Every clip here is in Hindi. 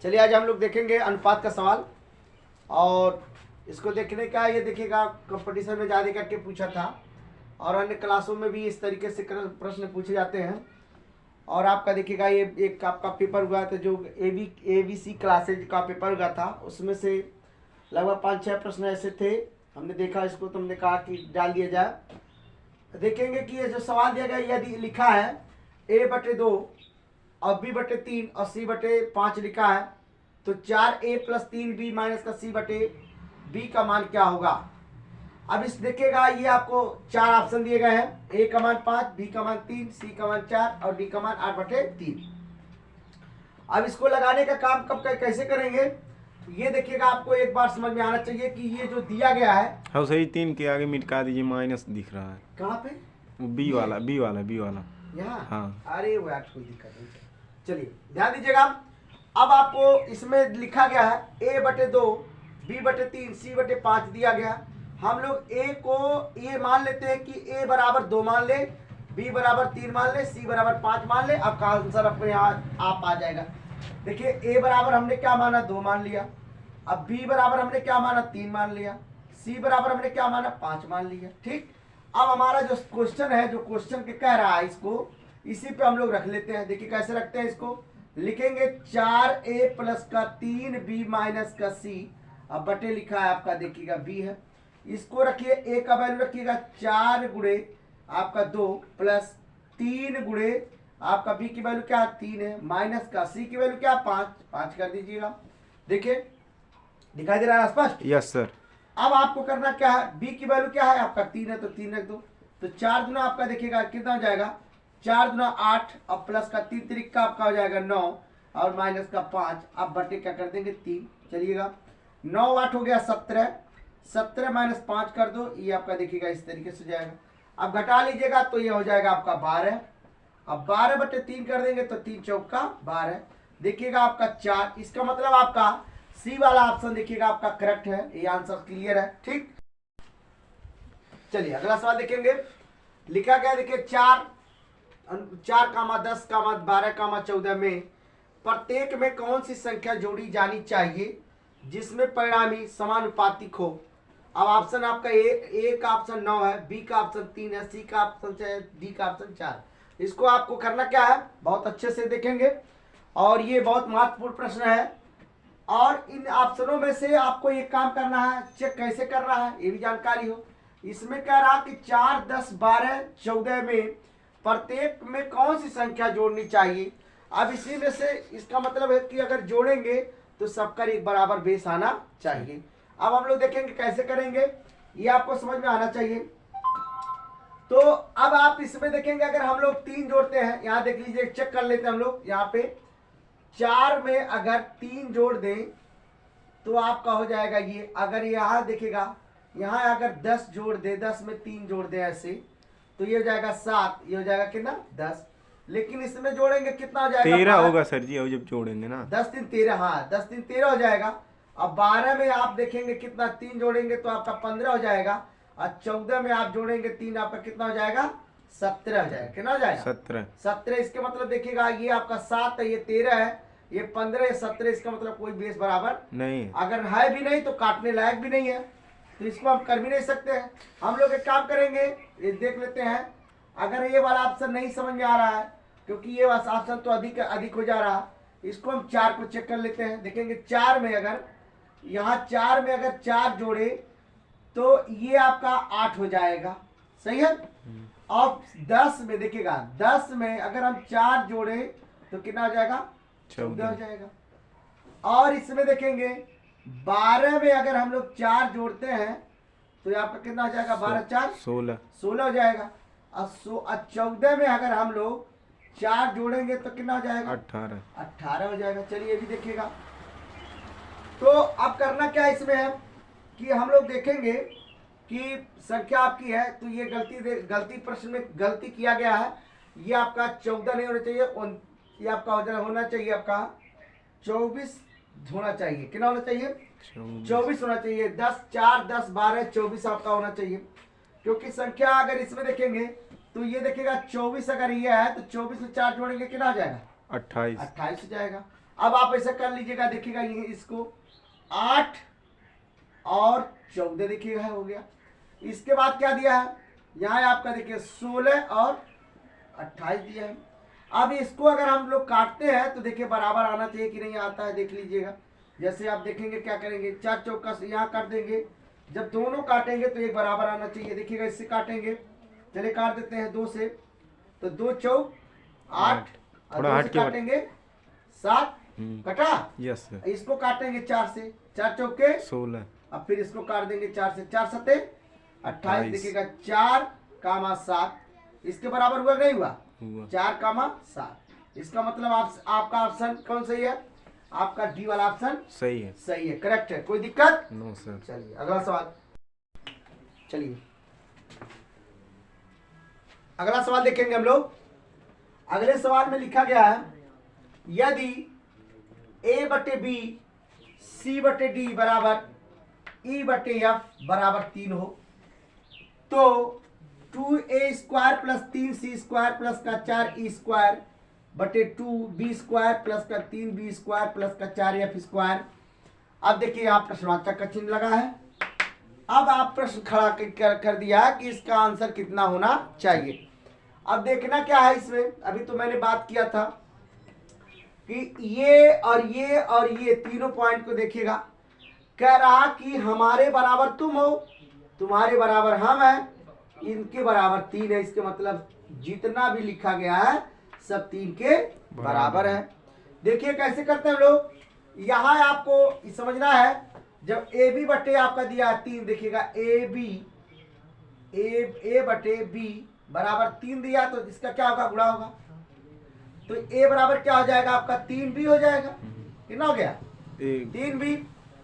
चलिए आज हम लोग देखेंगे अनुपात का सवाल। और इसको देखने का ये देखिएगा कंपटीशन में ज़्यादा करके पूछा था और अन्य क्लासों में भी इस तरीके से प्रश्न पूछे जाते हैं। और आपका देखिएगा ये एक आपका पेपर हुआ था जो ABC क्लासेज का पेपर हुआ था, उसमें से लगभग 5-6 प्रश्न ऐसे थे। हमने देखा इसको तो हमने कहा कि डाल दिया जाए। देखेंगे कि ये जो सवाल दिया गया यदि लिखा है A/2 और B/3 और C/5 लिखा है तो 4A + 3B - C/B का मान क्या होगा। अब इस देखिएगा ये आपको 4 ऑप्शन दिए गए हैं, A का मान 5, B का मान 3, C का मान 4 और D का मान 8/3। अब इसको लगाने का काम कब कैसे करेंगे ये देखिएगा, आपको एक बार समझ में आना चाहिए कि ये जो दिया गया है। हाँ सही, 3 के आगे मिटका दीजिए, माइनस दिख रहा है। कहाँ पे? वो बी वाला यहाँ। हाँ। अरे वो कोई दिक्कत नहीं। चलिए ध्यान दीजिएगा। अब आपको इसमें लिखा गया है A/2 B/3 C/5 दिया गया। हम लोग A को ये मान लेते हैं कि A = 2 मान ले, B = 3 मान ले, C = 5 मान ले। आपका आंसर अपने यहाँ आप आ जाएगा। देखिए A बराबर हमने क्या माना 2 मान लिया, अब B बराबर हमने क्या माना 3 मान लिया, C बराबर हमने क्या माना 5 मान लिया। ठीक, अब हमारा जो क्वेश्चन है, जो क्वेश्चन के कह रहा है इसको इसी पे हम लोग रख लेते हैं। देखिए कैसे रखते हैं इसको, लिखेंगे 4A + 3B - C। अब बटे लिखा है आपका, देखिएगा B है, इसको रखिए A का वैल्यू रखिएगा 4 गुणे आपका 2 प्लस 3 गुणे आपका B की वैल्यू क्या है 3 है, माइनस का C की वैल्यू क्या 5 कर दीजिएगा। देखिए दिखाई दे रहा है स्पष्ट? Yes sir. अब आपको करना क्या है, B की वैल्यू क्या है आपका 3 है तो 3 रख दो। तो 4 दूना आपका देखिएगा कितना हो जाएगा, 4 दूना 8 और प्लस का 3 तरीका आपका हो जाएगा 9 और माइनस का 5। अब बटे क्या कर देंगे 3। चलिएगा 9 8 हो गया 17, 17 - 5 कर दो, ये आपका देखिएगा इस तरीके से जाएगा। अब घटा लीजिएगा तो ये हो जाएगा आपका 12। अब 12/3 कर देंगे तो 3 चौका 12। देखिएगा आपका 4, इसका मतलब आपका सी वाला ऑप्शन देखिएगा आपका करेक्ट है, ये आंसर क्लियर है। ठीक, चलिए अगला सवाल देखेंगे। लिखा गया देखिए 4, 10, 12, 14 में प्रत्येक में कौन सी संख्या जोड़ी जानी चाहिए जिसमें परिणामी समानुपातिक हो। अब ऑप्शन आपका ए का ऑप्शन 9 है, बी का ऑप्शन 3 है, सी का ऑप्शन 6 है, डी का ऑप्शन 4। इसको आपको करना क्या है, बहुत अच्छे से देखेंगे और ये बहुत महत्वपूर्ण प्रश्न है। और इन ऑप्शनों में से आपको ये काम करना है, चेक कैसे कर रहा है ये भी जानकारी हो। इसमें कह रहा कि 4, 10, 12, 14 में प्रत्येक में कौन सी संख्या जोड़नी चाहिए। अब इसी में से इसका मतलब है कि अगर जोड़ेंगे तो सबका एक बराबर बेस आना चाहिए। अब हम लोग देखेंगे कैसे करेंगे, ये आपको समझ में आना चाहिए। तो अब आप इसमें देखेंगे अगर हम लोग 3 जोड़ते हैं, यहाँ देख लीजिए चेक कर लेते हैं हम लोग। यहाँ पे 4 में अगर 3 जोड़ दें तो आपका हो जाएगा ये। अगर यहाँ देखिएगा यहाँ अगर 10 जोड़ दे, 10 में 3 जोड़ दे ऐसे तो ये हो जाएगा 7, ये हो जाएगा कितना 10। लेकिन इसमें जोड़ेंगे कितना हो जाएगा 13 होगा सर जी, अब जब जोड़ेंगे ना 10 3 13, हाँ 10 3 13 हो जाएगा। अब 12 में आप देखेंगे कितना 3 जोड़ेंगे तो आपका 15 हो जाएगा और 14 में आप जोड़ेंगे 3 आपका कितना हो जाएगा 17 हो जाएगा। कितना हो जाएगा 17। इसके मतलब देखिएगा ये आपका 7 है, ये 13 है, ये 15 है, 17। इसका मतलब कोई बेस बराबर नहीं, अगर है भी नहीं तो काटने लायक भी नहीं है, तो इसको हम कर भी नहीं सकते हैं। हम लोग एक काम करेंगे, ये देख लेते हैं। अगर ये वाला ऑप्शन नहीं समझ में आ रहा है क्योंकि ये वाला ऑप्शन तो अधिक हो जा रहा है, इसको हम 4 को चेक कर लेते हैं। देखेंगे 4 में अगर यहाँ 4 में अगर 4 जोड़े तो ये आपका 8 हो जाएगा, सही है। और 10 में देखिएगा 10 में अगर हम 4 जोड़े तो कितना हो जाएगा 14 हो जाएगा। और इसमें देखेंगे 12 में अगर हम लोग 4 जोड़ते हैं तो ये आपका कितना हो जाएगा 12 4 16 हो जाएगा। और 14 में अगर हम लोग 4 जोड़ेंगे तो कितना हो जाएगा 18 हो जाएगा। चलिए ये भी देखिएगा। तो अब करना क्या इसमें है कि हम लोग देखेंगे कि संख्या आपकी है तो ये गलती प्रश्न में गलती किया गया है। ये आपका 14 नहीं होना चाहिए, ये आपका होना चाहिए आपका 24 होना चाहिए। कितना होना चाहिए 24 होना चाहिए। 10 4 10 12 24 आपका होना चाहिए, क्योंकि संख्या अगर इसमें देखेंगे तो ये देखिएगा 24 अगर ये है तो 24 में 4 जोड़ेंगे कितना हो जाएगा 28 हो जाएगा। अब आप ऐसा कर लीजिएगा, देखिएगा ये इसको 8 और 14 देखिएगा हो गया। इसके बाद क्या दिया है, यहाँ आपका देखिए 16 और 28 दिया है। अब इसको अगर हम लोग काटते हैं तो देखिए बराबर आना चाहिए कि नहीं आता है, देख लीजिएगा। जैसे आप देखेंगे क्या करेंगे, 4 चौका से यहाँ काट देंगे, जब दोनों काटेंगे तो एक बराबर आना चाहिए। देखिएगा इससे काटेंगे, चलिए काट देते हैं 2 से, तो 2 चौक 8 और 2 से काटेंगे 7 कटा। Yes sir. इसको काटेंगे 4 से, 4 चौके 16। अब फिर इसको काट देंगे 4 से, 4 सते 28। देखिएगा 4 कामा 7 इसके बराबर हुआ नहीं हुआ, 4 कामा 7। इसका मतलब आपका ऑप्शन कौन सही है, आपका डी वाला ऑप्शन सही है। सही है, करेक्ट है, कोई दिक्कत नो सर। चलिए अगला सवाल। चलिए अगला सवाल देखेंगे हम लोग। अगले सवाल में लिखा गया है, यदि a बटे बी सी बटे डी बराबर ई बटे एफ बराबर 3 हो तो 2a square plus 3c square plus का 4e स्क्वायर बटे 2b स्क्वायर प्लस का 3b स्क्वायर प्लस का 4f स्क्वायर। अब देखिए यहाँ प्रश्नवाचक का चिन्ह लगा है। अब आप प्रश्न खड़ा कर दिया कि इसका आंसर कितना होना चाहिए। अब देखना क्या है इसमें, अभी तो मैंने बात किया था कि ये और ये और ये तीनों पॉइंट को देखिएगा। कह रहा कि हमारे बराबर तुम हो, तुम्हारे बराबर हम हैं, इनके बराबर 3 है। इसके मतलब जितना भी लिखा गया है सब 3 के बराबर है। देखिए कैसे करते हैं हम लोग, यहाँ आपको समझना है। जब ए बी बटे आपका दिया 3, देखिएगा ए बटे बी बराबर 3 दिया तो इसका क्या होगा, गुणा होगा। तो ए बराबर क्या हो जाएगा आपका 3b हो जाएगा। कितना हो गया 3b।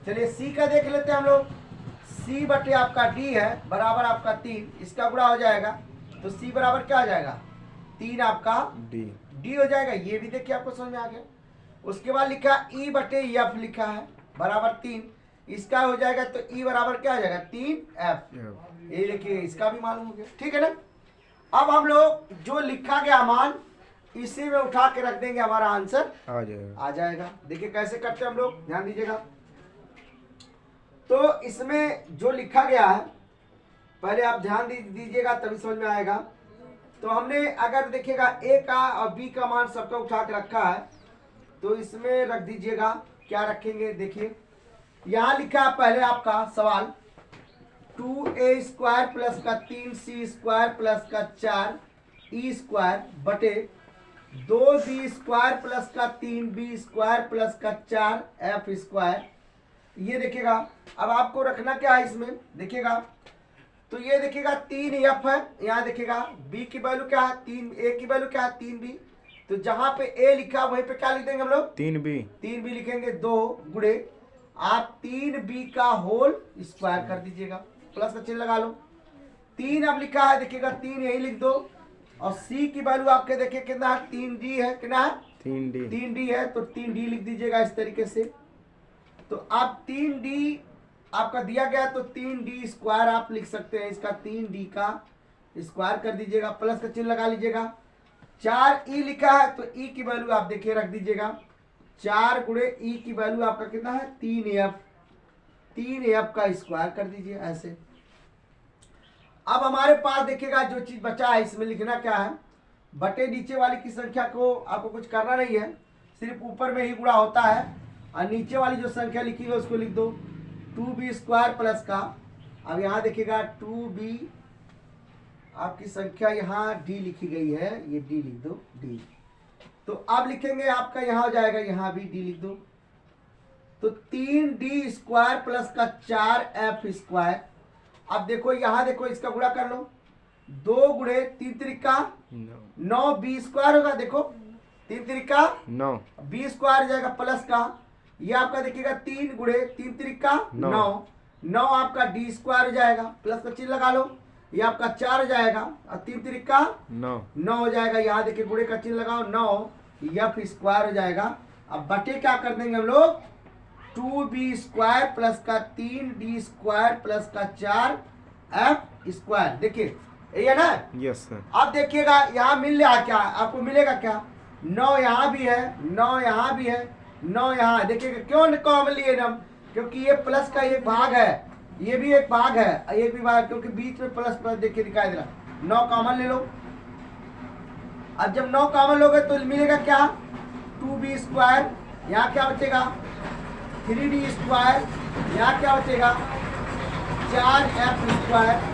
चलिए सी का देख लेते हैं हम लोग। सी बटे आपका डी है बराबर आपका 3, इसका गुणा हो जाएगा तो सी बराबर क्या हो जाएगा 3 आपका डी हो जाएगा। ये भी देखिए आपको समझ में आ गया। उसके बाद लिखा ई बटे एफ लिखा है बराबर 3, इसका हो जाएगा तो ई बराबर क्या हो जाएगा 3f। ये देखिए इसका भी मालूम हो गया, ठीक है ना। अब हम लोग जो लिखा गया मान इसी में उठा के रख देंगे, हमारा आंसर आ जाएगा। देखिए कैसे करते हैं हम लोग, ध्यान दीजिएगा। तो इसमें जो लिखा गया है पहले आप ध्यान दीजिएगा तभी समझ में आएगा। तो हमने अगर देखिएगा ए का और बी का मान सबका उठा के रखा है तो इसमें रख दीजिएगा, क्या रखेंगे देखिए। यहाँ लिखा है पहले आपका सवाल 2a स्क्वायर प्लस का 3c स्क्वायर प्लस का 4e स्क्वायर बटे 2b स्क्वायर प्लस का 3b स्क्वायर प्लस का 4f स्क्वायर। ये देखिएगा अब आपको रखना क्या है इसमें, देखिएगा तो ये देखिएगा 3f है, यहाँ देखिएगा b की वैल्यू क्या है 3, a की वैल्यू क्या है 3b। तो जहां पे a लिखा वहीं पे क्या लिख देंगे हम लोग 3b लिखेंगे। 2 गुणे आप 3b का होल स्क्वायर कर दीजिएगा, प्लस का चिन्ह लगा लो। 3 अब लिखा है देखिएगा 3 यही लिख दो और c की वैल्यू आपके देखिए कितना है 3d है, कितना है 3d है तो 3d लिख दीजिएगा इस तरीके से। तो आप 3d आपका दिया गया तो 3d स्क्वायर आप लिख सकते हैं, इसका 3d का स्क्वायर कर दीजिएगा, प्लस का चिन्ह लगा लीजिएगा। 4e लिखा है तो e की वैल्यू आप देखिए रख दीजिएगा, 4 गुणे e की वैल्यू आपका कितना है 3f का स्क्वायर कर दीजिए ऐसे। अब हमारे पास देखिएगा जो चीज बचा है इसमें लिखना क्या है, बटे नीचे वाली की संख्या को आपको कुछ करना नहीं है, सिर्फ ऊपर में ही गुणा होता है और नीचे वाली जो संख्या लिखी है उसको लिख दो 2b स्क्वायर प्लस का। अब यहाँ देखिएगा 2b आपकी संख्या यहाँ d लिखी गई है, ये d लिख दो d। तो अब लिखेंगे आपका यहाँ हो जाएगा, यहाँ भी d लिख दो तो 3d स्क्वायर प्लस का 4f स्क्वायर। अब देखो यहाँ देखो इसका गुणा कर लो, 2 गुणे 3 त्रिका 9 b स्क्वायर होगा, देखो 3 त्रिका 9 b स्क्वायर जाएगा प्लस का, ये आपका देखिएगा 3 गुणे 3 त्रिका 9 आपका d स्क्वायर हो जाएगा, प्लस का चिन्ह लगा लो, ये आपका 4 हो जाएगा और 3 त्रिका 9 हो जाएगा। यहाँ देखिए गुणे का चिन्ह लगाओ 9 f स्क्वायर हो जाएगा। अब बटे क्या कर देंगे हम लोग 2b स्क्वायर प्लस का 3d स्क्वायर प्लस का 4f स्क्वायर। देखिए ये है ना, यस सर। अब देखिएगा यहाँ मिल रहा क्या आपको, मिलेगा क्या 9 यहाँ भी है 9 यहाँ भी है, 9 यहाँ देखिएगा, क्यों कॉमन लिए हम, क्योंकि ये प्लस का एक भाग है, ये भी एक भाग है, ये भी भाग, क्योंकि बीच में प्लस प्लस देखिए दिखाई दे रहा। 9 कॉमन ले लो। अब जब 9 कॉमन लोगे तो मिलेगा क्या, 2b², यहाँ क्या बचेगा 3d², यहाँ क्या बचेगा 4f²।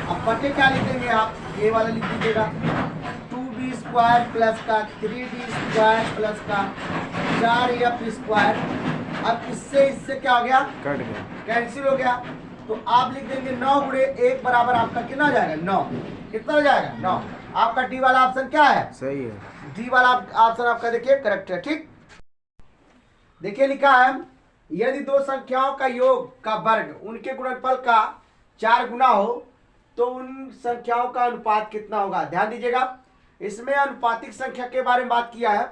अब बटे क्या लिखेंगे आप, ये वाला लिख दीजिएगा, 2b² प्लस का 3d² प्लस का 4f²। अब इससे क्या हो गया, कट गया। कैंसिल हो गया। तो आप लिख देंगे 9 गुणे 1 बराबर आपका कितना हो जाएगा 9। कितना हो जाएगा 9। आपका डी वाला ऑप्शन क्या है, सही है। डी वाला ऑप्शन आपका देखिए करेक्ट है। ठीक, देखिए लिखा है, यदि दो संख्याओं का योग का वर्ग उनके गुणनफल का 4 गुना हो तो उन संख्याओं का अनुपात कितना होगा। ध्यान दीजिएगा, इसमें अनुपातिक संख्या के बारे में बात किया है।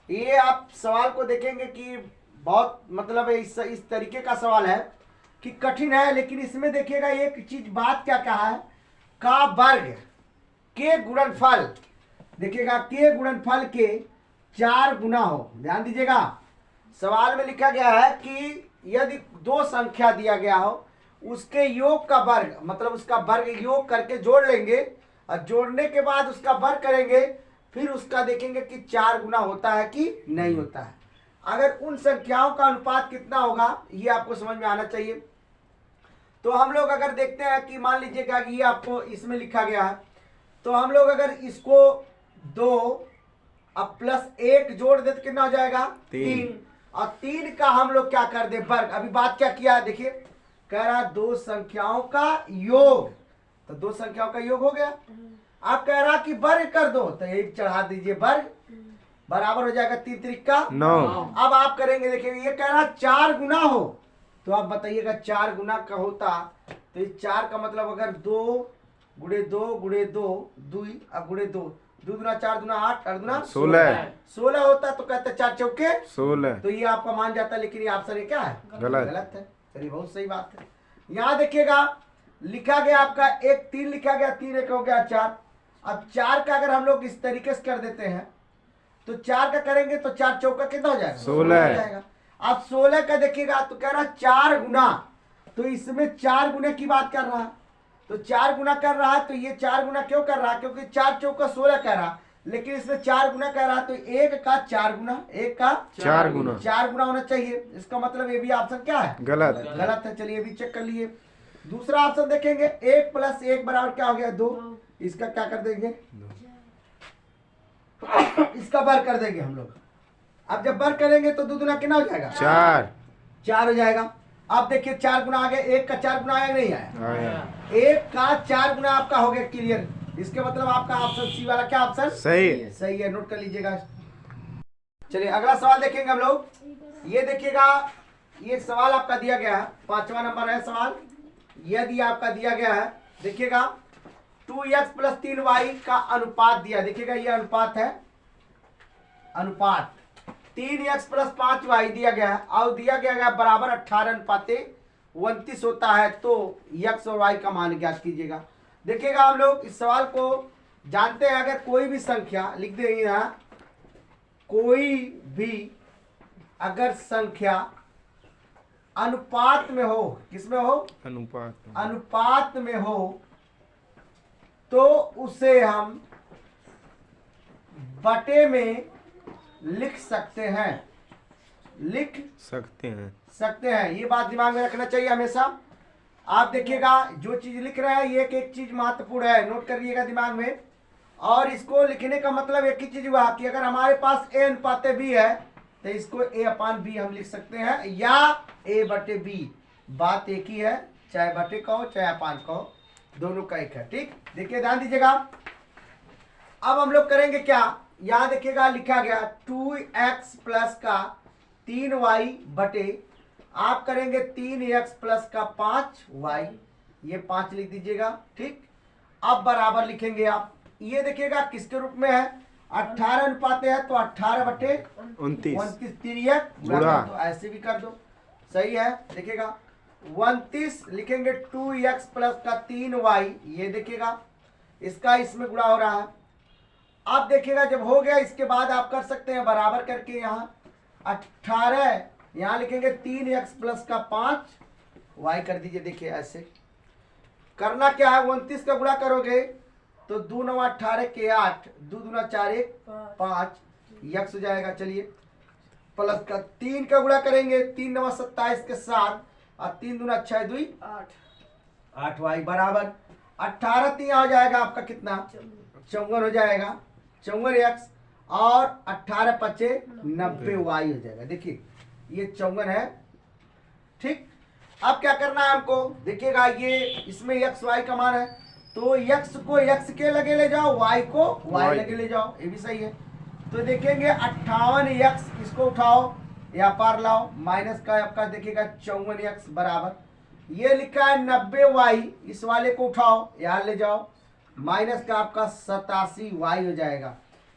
ये आप सवाल को देखेंगे कि बहुत मतलब इस तरीके का सवाल है कि कठिन है, लेकिन इसमें देखिएगा एक चीज बात क्या कहा है, का वर्ग के गुणनफल, देखिएगा के गुणनफल के 4 गुना हो। ध्यान दीजिएगा, सवाल में लिखा गया है कि यदि दो संख्या दिया गया हो उसके योग का वर्ग, मतलब उसका वर्ग योग करके जोड़ लेंगे और जोड़ने के बाद उसका वर्ग करेंगे, फिर उसका देखेंगे कि 4 गुना होता है कि नहीं होता है। अगर उन संख्याओं का अनुपात कितना होगा ये आपको समझ में आना चाहिए। तो हम लोग अगर देखते हैं कि मान लीजिएगा कि ये आपको इसमें लिखा गया है, तो हम लोग अगर इसको 2 अब प्लस 1 जोड़ दे तो कितना हो जाएगा 3, और 3 का हम लोग क्या कर दे वर्ग। अभी बात क्या किया देखिए, कह रहा दो संख्याओं का योग, तो दो संख्याओं का योग हो गया। आप कह रहा कि वर्ग कर दो, तो यही चढ़ा दीजिए वर्ग, बराबर हो जाएगा 3 त्रिका 9। अब आप करेंगे, देखिए ये कह रहा 4 गुना हो, तो आप बताइएगा 4 गुना का होता, तो ये 4 का मतलब अगर 2 गुणे 2 गुणे 2 2 अब गुणे 2 2 दूना 4 दूना 8 8 दूना 16 होता, तो कहते 4 चौके 16। तो ये आपका मान जाता, लेकिन ये ऑप्शन ये क्या है गलत है। चलिए बहुत सही बात है। यहाँ देखिएगा लिखा गया आपका 1 3 लिखा गया, 3 1 हो गया 4। अब 4 का अगर हम लोग इस तरीके से कर देते हैं तो 4 का करेंगे तो 4 चौका कितना हो जाएगा 16। अब 16 का देखिएगा तो कह रहा 4 गुना, तो इसमें 4 गुने की बात कर रहा है, तो 4 गुना कर रहा है, तो ये 4 गुना क्यों कर रहा है, क्योंकि 4 चौका 16 कह रहा, लेकिन इसमें 4 गुना कह रहा, तो 1 का 4 गुना, 1 का 4 गुना 4 गुना होना चाहिए। इसका मतलब ये भी ऑप्शन क्या है गलत। गलत है। चलिए ये भी चेक कर लिए। दूसरा ऑप्शन देखेंगे, 1 प्लस 1 बराबर क्या हो गया 2, इसका क्या कर देंगे इसका वर्ग कर देंगे हम लोग। अब जब वर्ग करेंगे तो 2 दूना कितना हो जाएगा 4 हो जाएगा। अब देखिए 4 गुना आ गया, 1 का 4 गुना आया नहीं आया, 1 का 4 गुना आपका हो गया क्लियर। इसके मतलब आपका ऑप्शन सी वाला क्या ऑप्शन सही है, नोट कर लीजिएगा। चलिए अगला सवाल देखेंगे हम लोग। ये देखिएगा, ये सवाल आपका दिया गया है, 5वां नंबर है सवाल। यदि आपका दिया गया है, देखिएगा 2x प्लस 3y का अनुपात दिया, देखिएगा ये अनुपात है, अनुपात 3x प्लस 5y दिया गया है, और दिया गया बराबर 18:29 होता है, तो x और y का मान ज्ञात कीजिएगा। देखिएगा हम लोग इस सवाल को जानते हैं, अगर कोई भी संख्या लिख देंगे यहाँ, कोई भी अगर संख्या अनुपात में हो, किसमें हो अनुपात में हो, तो उसे हम बटे में लिख सकते हैं, लिख सकते हैं। ये बात दिमाग में रखना चाहिए हमेशा। आप देखिएगा जो चीज लिख रहे हैं ये एक चीज महत्वपूर्ण है, नोट करिएगा दिमाग में। और इसको लिखने का मतलब एक ही चीज हुआ कि अगर हमारे पास a अनुपात b है तो इसको a/b हम लिख सकते हैं, या a/b। बात एक ही है, चाहे बटे कहो चाहे अपान कहो, दोनों का एक है। ठीक, देखिए ध्यान दीजिएगा। अब हम लोग करेंगे क्या, यहाँ देखिएगा लिखा गया 2x प्लस का 3y बटे, आप करेंगे 3x प्लस का 5y, ये 5 लिख दीजिएगा। ठीक, अब बराबर लिखेंगे आप, ये देखिएगा किसके रूप में है 18 अनुपात है, तो 18/29 तिरियक गुणा, तो ऐसे भी कर दो, सही है। देखिएगा 29 लिखेंगे 2x प्लस का 3y, ये देखिएगा इसका इसमें गुणा हो रहा है। अब देखिएगा जब हो गया इसके बाद आप कर सकते हैं बराबर करके, यहाँ 18, यहाँ लिखेंगे 3x प्लस का 5 y कर दीजिए। देखिए ऐसे करना क्या है, 29 का गुणा करोगे तो 2 9 18 के 8, 2 दूना 4 1 5 यक्स हो जाएगा। चलिए प्लस का 3 का गुणा करेंगे, 3 9 27 के 7 और 3 दूना 6 2 8 वाई बराबर 18 3 हो जाएगा आपका कितना 54 हो जाएगा, 54 एक्स और 18 पचे 90 वाई हो जाएगा। देखिए ये 54 है। ठीक, अब क्या करना है हमको, देखिएगा ये इसमें एक्स वाई का मान है तो एक्स को एक्स के लगे ले जाओ, वाई को वाई लगे ले जाओ, ये भी सही है। तो देखेंगे 58 एक्स, इसको उठाओ या पार लाओ, माइनस का आपका देखिएगा 54 एक्स बराबर ये लिखा है 90 वाई, इस वाले को उठाओ यहाँ ले जाओ, माइनस का आपका 87 वाई हो जाएगा।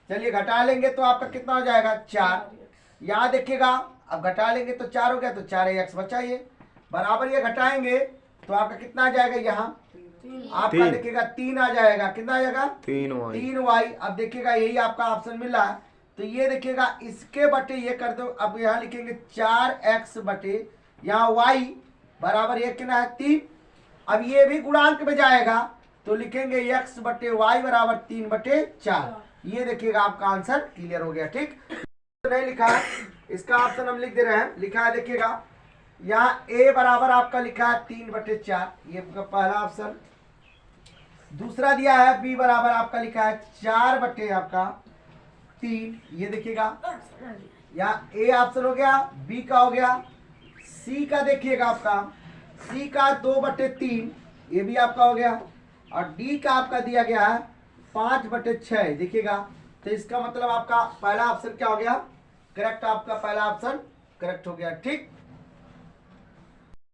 चलिए घटा लेंगे तो आपका कितना हो जाएगा 4, यहाँ देखिएगा अब घटा लेंगे तो 4 हो गया तो 4 एक्स बचा ये बराबर, ये घटाएंगे तो आपका कितना आ जाएगा, यहाँ आपका देखिएगा 3 आ जाएगा, कितना आ जाएगा 3 वाई। अब देखिएगा यही आपका ऑप्शन मिल रहा है तो ये देखिएगा इसके बटे ये कर दो, अब यहाँ लिखेंगे 4x बटे यहाँ y बराबर ये कितना है 3। अब ये भी गुणांक में जाएगा तो लिखेंगे x बटे y बराबर 3 बटे 4। ये देखिएगा आपका आंसर क्लियर हो गया। ठीक, तो नहीं लिखा है इसका ऑप्शन हम लिख दे रहे हैं, लिखा है देखिएगा यहाँ a बराबर आपका लिखा है 3 बटे 4, ये पहला ऑप्शन। दूसरा दिया है b बराबर आपका लिखा है 4 बटे आपका 3, ये देखिएगा यहाँ a ऑप्शन हो गया, b का हो गया, c का देखिएगा आपका c का 2 बटे 3, ये भी आपका हो गया, और d का आपका दिया गया है 5 बटे 6 देखिएगा। तो इसका मतलब आपका पहला ऑप्शन क्या हो गया, करेक्ट, आपका पहला ऑप्शन करेक्ट हो गया। ठीक।